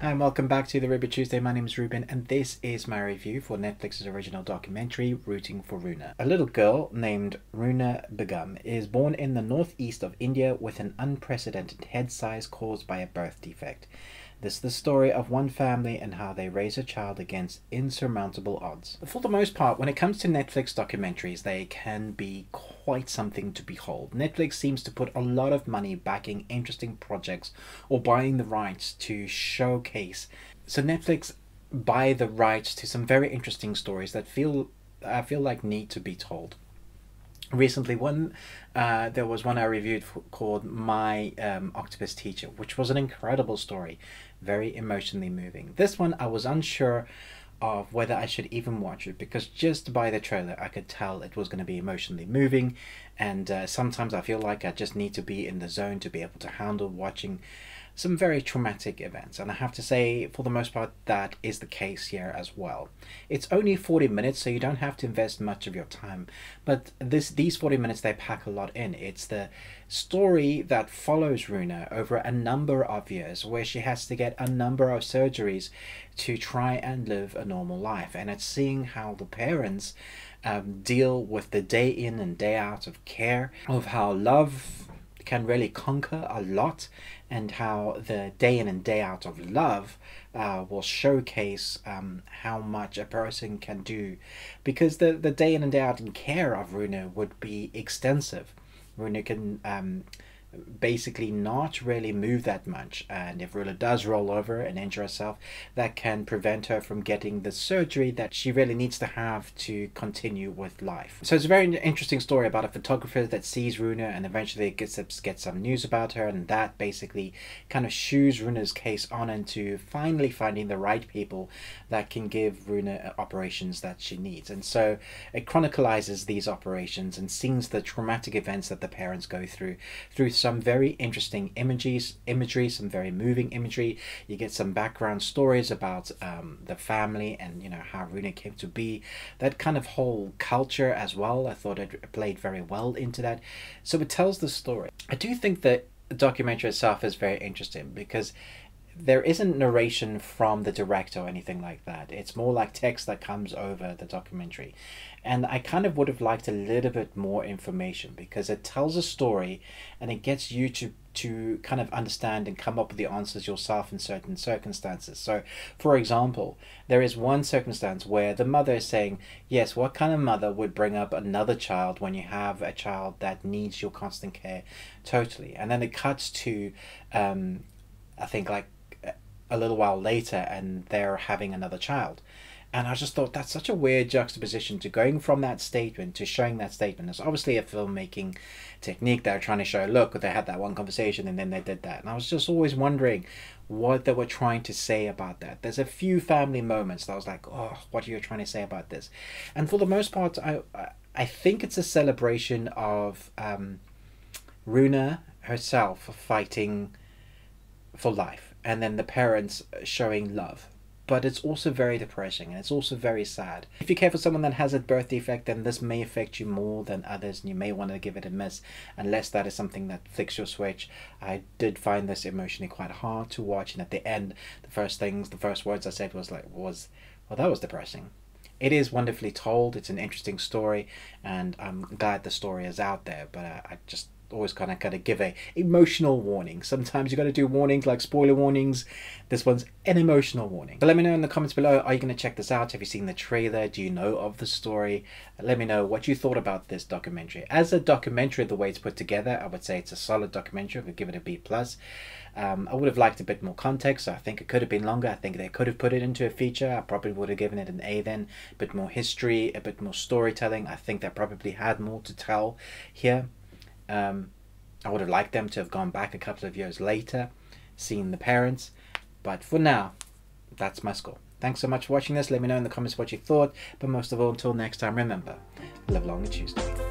Hi and welcome back to the Ruby Tuesday. My name is Ruben and this is my review for Netflix's original documentary, Rooting For Roona. A little girl named Roona Begum is born in the northeast of India with an unprecedented head size caused by a birth defect. This is the story of one family and how they raise a child against insurmountable odds. For the most part, when it comes to Netflix documentaries, they can be quite something to behold. Netflix seems to put a lot of money backing interesting projects or buying the rights to showcase. So Netflix buy the rights to some very interesting stories that I feel like need to be told. Recently, there was one I reviewed called My Octopus Teacher, which was an incredible story, very emotionally moving. This one I was unsure of whether I should even watch it, because just by the trailer I could tell it was going to be emotionally moving, and sometimes I feel like I just need to be in the zone to be able to handle watching some very traumatic events, and I have to say for the most part that is the case here as well. It's only 40 minutes, so you don't have to invest much of your time, but these 40 minutes, they pack a lot in. It's the story that follows Roona over a number of years, where she has to get a number of surgeries to try and live a normal life, and it's seeing how the parents deal with the day in and day out of care, of how love can really conquer a lot, and how the day in and day out of love will showcase how much a person can do, because the day in and day out in care of Roona would be extensive. Roona can basically not really move that much, and if Roona does roll over and injure herself, that can prevent her from getting the surgery that she really needs to have to continue with life. So it's a very interesting story about a photographer that sees Roona and eventually gets some news about her, and that basically kind of shoos Roona's case on into finally finding the right people that can give Roona operations that she needs. And so it chronicles these operations and sees the traumatic events that the parents go through some very interesting imagery, some very moving imagery. You get some background stories about the family and, you know, how Roona came to be, that kind of whole culture as well. I thought it played very well into that. So it tells the story. I do think that the documentary itself is very interesting because there isn't narration from the director or anything like that. It's more like text that comes over the documentary. And I kind of would have liked a little bit more information, because it tells a story and it gets you to kind of understand and come up with the answers yourself in certain circumstances. So, for example, there is one circumstance where the mother is saying, yes, what kind of mother would bring up another child when you have a child that needs your constant care totally? And then it cuts to, I think like a little while later, and they're having another child. And I just thought that's such a weird juxtaposition to going from that statement to showing that statement. It's obviously a filmmaking technique. They're trying to show, look, they had that one conversation and then they did that. And I was just always wondering what they were trying to say about that. There's a few family moments that I was like, oh, what are you trying to say about this? And for the most part, I think it's a celebration of Roona herself fighting for life, and then the parents showing love. But it's also very depressing, and it's also very sad. If you care for someone that has a birth defect, then this may affect you more than others, and you may want to give it a miss, unless that is something that flicks your switch. I did find this emotionally quite hard to watch, and at the end, the first words I said was, well, that was depressing. It is wonderfully told. It's an interesting story, and I'm glad the story is out there, but I just always kind of gotta give a emotional warning. Sometimes you gotta do warnings like spoiler warnings. This one's an emotional warning. But let me know in the comments below, are you gonna check this out? Have you seen the trailer? Do you know of the story? Let me know what you thought about this documentary. As a documentary, the way it's put together, I would say it's a solid documentary. I would give it a B+. I would have liked a bit more context. So I think it could have been longer. I think they could have put it into a feature. I probably would have given it an A then. A bit more history, a bit more storytelling. I think they probably had more to tell here. I would have liked them to have gone back a couple of years later, seen the parents, but for now, that's my score. Thanks so much for watching this. Let me know in the comments what you thought, but most of all, until next time, remember, live long and Tuesday.